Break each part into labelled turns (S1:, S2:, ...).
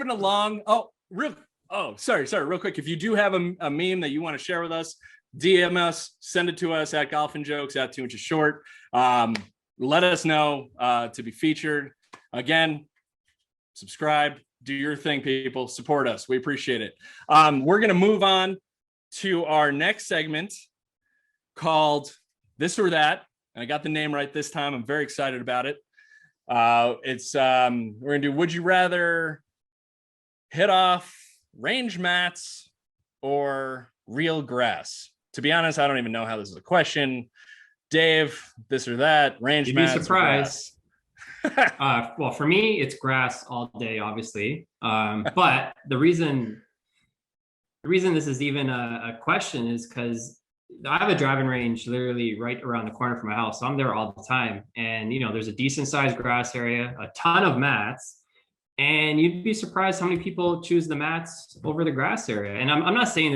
S1: moving along. Sorry, real quick. If you do have a meme that you want to share with us, DM us, send it to us at Golf and Jokes at 2 inches short. Let us know to be featured. Again, subscribe, do your thing, people. Support us. We appreciate it. We're going to move on to our next segment called This or That. And I got the name right this time. I'm very excited about it. We're going to do Would You Rather hit off range mats or real grass? To be honest, I don't even know how this is a question. Dave, this or that, range mats.
S2: You'd be surprised. Well, for me, it's grass all day, obviously. But the reason this is even a question is because I have a driving range literally right around the corner from my house. So I'm there all the time. And, there's a decent sized grass area, a ton of mats. And you'd be surprised how many people choose the mats over the grass area. And I'm not saying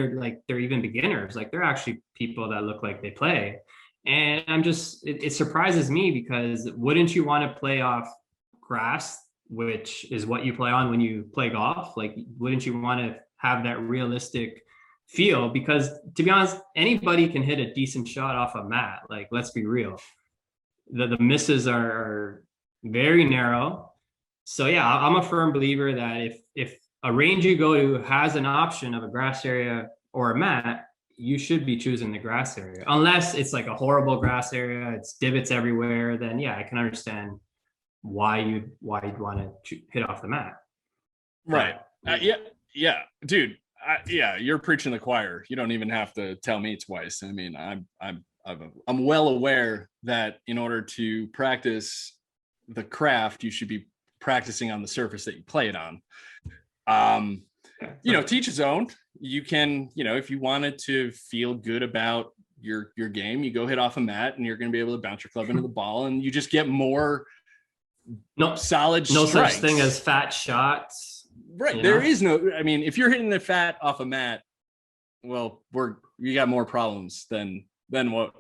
S2: they're even beginners. Like, they're actually people that look like they play. And it surprises me, because wouldn't you want to play off grass, which is what you play on when you play golf? Like, wouldn't you want to have that realistic feel? Because to be honest, anybody can hit a decent shot off a mat. Like, let's be real. The misses are very narrow. So yeah, I'm a firm believer that if a range you go to has an option of a grass area or a mat, you should be choosing the grass area. Unless it's like a horrible grass area, it's divots everywhere, then yeah, I can understand why you'd want to hit off the mat.
S1: Right. Yeah, dude. You're preaching the choir. You don't even have to tell me twice. I mean, I'm well aware that in order to practice the craft, you should be practicing on the surface that you play it on. Teach his own. You can, if you wanted to feel good about your game, you go hit off a mat and you're going to be able to bounce your club into the ball, and you just get more solid strikes.
S2: Such thing as fat shots.
S1: Right. There is no, if you're hitting the fat off a mat, well, you got more problems than what,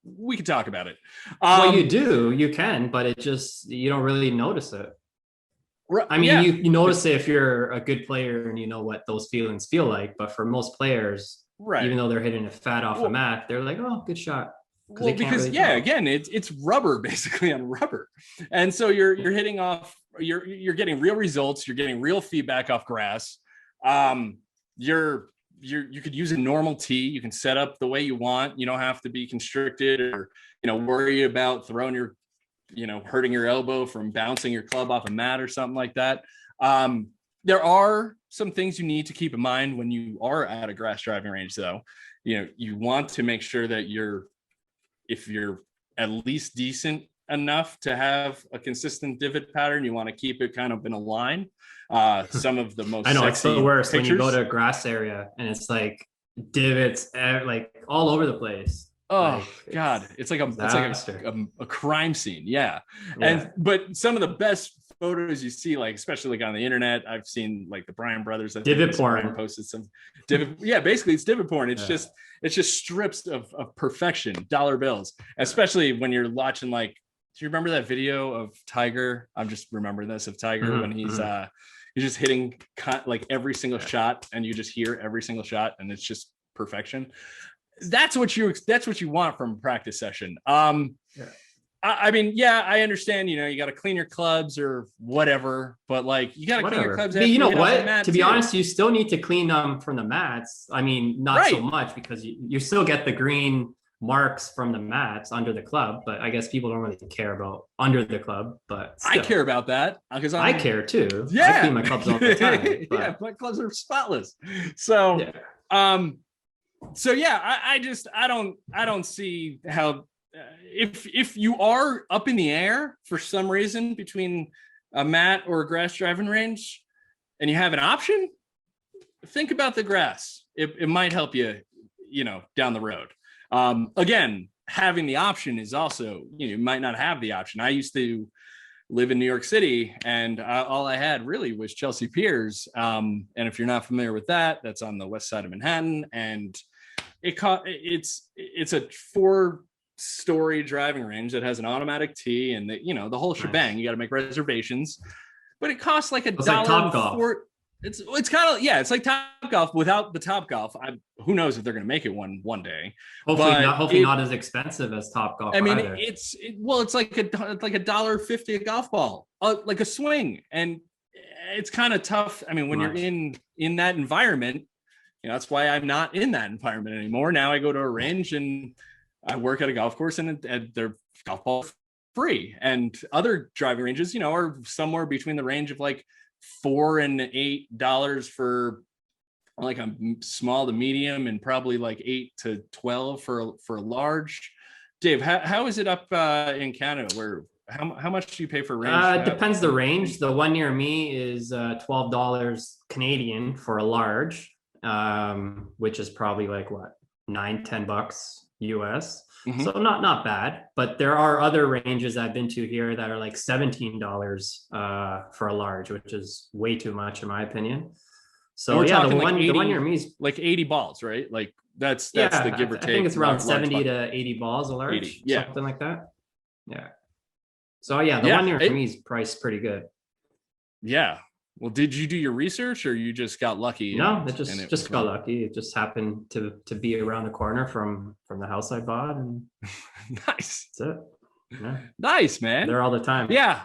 S1: we could talk about it.
S2: Well, you can, but you don't really notice it. I mean, you notice it if you're a good player and you know what those feelings feel like. But for most players, right, even though they're hitting a fat off a mat, they're like, "Oh, good shot."
S1: Again, it's rubber basically on rubber, and so you're hitting off. You're getting real results. You're getting real feedback off grass. You could use a normal tee. You can set up the way you want. You don't have to be constricted or worry about throwing your hurting your elbow from bouncing your club off a mat or something like that. There are some things you need to keep in mind when you are at a grass driving range, though. You want to make sure that if you're at least decent enough to have a consistent divot pattern, you want to keep it kind of in a line. Some of the most
S2: I know it's the worst
S1: pictures,
S2: when you go to a grass area and it's like divots like all over the place.
S1: Oh God, it's like a crime scene. Yeah. But some of the best photos you see, like especially like on the internet, I've seen like the Bryan brothers that
S2: divot porn
S1: posted some divot. Yeah, basically it's divot porn. It's just strips of perfection, dollar bills, especially when you're watching. Like, do you remember that video of Tiger? I'm just remembering this of Tiger when he's just hitting like every single shot, and you just hear every single shot, and it's just perfection. That's what you want from a practice session. I understand, you got to clean your clubs or whatever, but like you got to clean your clubs.
S2: You know what? To be honest, you still need to clean them from the mats. I mean, not so much, because you still get the green marks from the mats under the club, but I guess people don't really care about under the club, but still.
S1: I care about that because
S2: I care too.
S1: Yeah.
S2: I clean my clubs all the time.
S1: Yeah, my clubs are spotless. So, I don't see how if you are up in the air for some reason between a mat or a grass driving range and you have an option, think about the grass. It might help you, down the road. Again, having the option is also, you might not have the option. I used to live in New York City, and all I had really was Chelsea Piers. And if you're not familiar with that, that's on the west side of Manhattan, and it's a 4-story driving range that has an automatic tee and the whole shebang. You got to make reservations, but it costs like $1.
S2: Like Topgolf.
S1: It's kind of, yeah, it's like Top Golf without the Top Golf. Who knows if they're going to make it one day.
S2: Hopefully
S1: But
S2: not. Hopefully not as expensive as Top Golf.
S1: I mean,
S2: either.
S1: well, it's like $1.50 a golf ball, like a swing, and it's kind of tough. I mean, when you're in that environment, that's why I'm not in that environment anymore. Now I go to a range and I work at a golf course, and they're golf ball free. And other driving ranges, are somewhere between the range of like $4 and $8 for like a small to medium, and probably like 8 to 12 for a large. Dave, how is it up in Canada? Where how much do you pay for range?
S2: It depends the range. The one near me is $12 Canadian for a large, which is probably like what, $9-10 US. Mm-hmm. So not bad, but there are other ranges I've been to here that are like $17 for a large, which is way too much in my opinion. So yeah, the one near me is
S1: like 80 balls, right? Like that's the give or take.
S2: I think it's around 70 to 80 balls a large, 80, yeah, something like that. Yeah. So yeah, the one near me is priced pretty good.
S1: Yeah. Well, did you do your research, or you just got lucky?
S2: No, it just got lucky. It just happened to be around the corner from the house I bought, and
S1: nice.
S2: That's it. Yeah.
S1: Nice, man.
S2: There all the time.
S1: Yeah.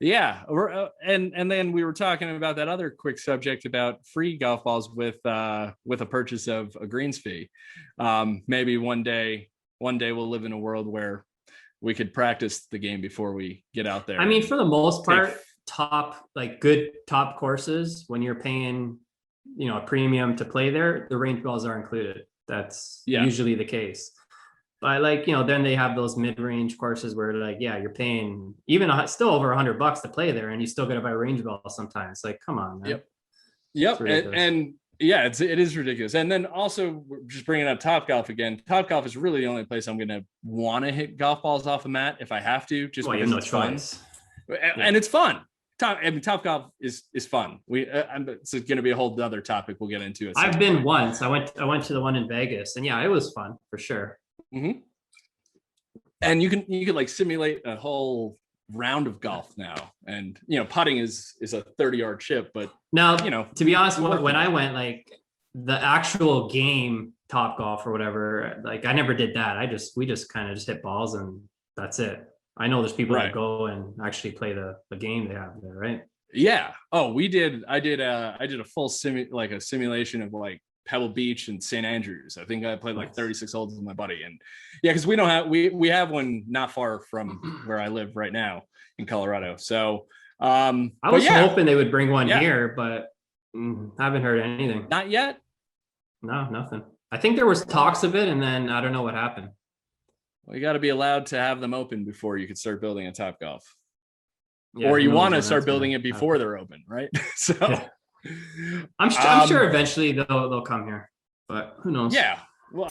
S1: And then we were talking about that other quick subject about free golf balls with a purchase of a greens fee. Maybe one day we'll live in a world where we could practice the game before we get out there.
S2: I mean, for the most part, good top courses, when you're paying, a premium to play there, the range balls are included. That's usually the case. But then they have those mid-range courses where you're paying even still over $100 to play there, and you still got to buy range balls sometimes. Like, come on, man.
S1: Yep. And yeah, it is ridiculous. And then also, just bringing up Top Golf again. Top Golf is really the only place I'm going to want to hit golf balls off a mat if I have to, just because it's fun. And it's fun. Top Golf is fun. It's going to be a whole other topic we'll get into.
S2: I've been once. I went to the one in Vegas, and yeah, it was fun for sure.
S1: Mm-hmm. And you could like simulate a whole round of golf now, and putting is a 30-yard chip, but
S2: now to be honest, when I went, like the actual game Top Golf or whatever, like I never did that. We just kind of just hit balls and that's it. I know there's people that go and actually play the game they have there, right?
S1: Yeah. Oh, I did a full simulation of like Pebble Beach and St. Andrews. I think I played like 36 holes with my buddy, and because we don't have we have one not far from where I live right now in Colorado. So I
S2: was hoping they would bring one here, but haven't heard anything.
S1: Not yet.
S2: No, nothing. I think there was talks of it, and then I don't know what happened.
S1: Well, you got to be allowed to have them open before you could start building a Top Golf, or you want to start building it before they're open, right? So. Yeah.
S2: I'm sure eventually they'll come here, but who knows?
S1: Yeah. Well.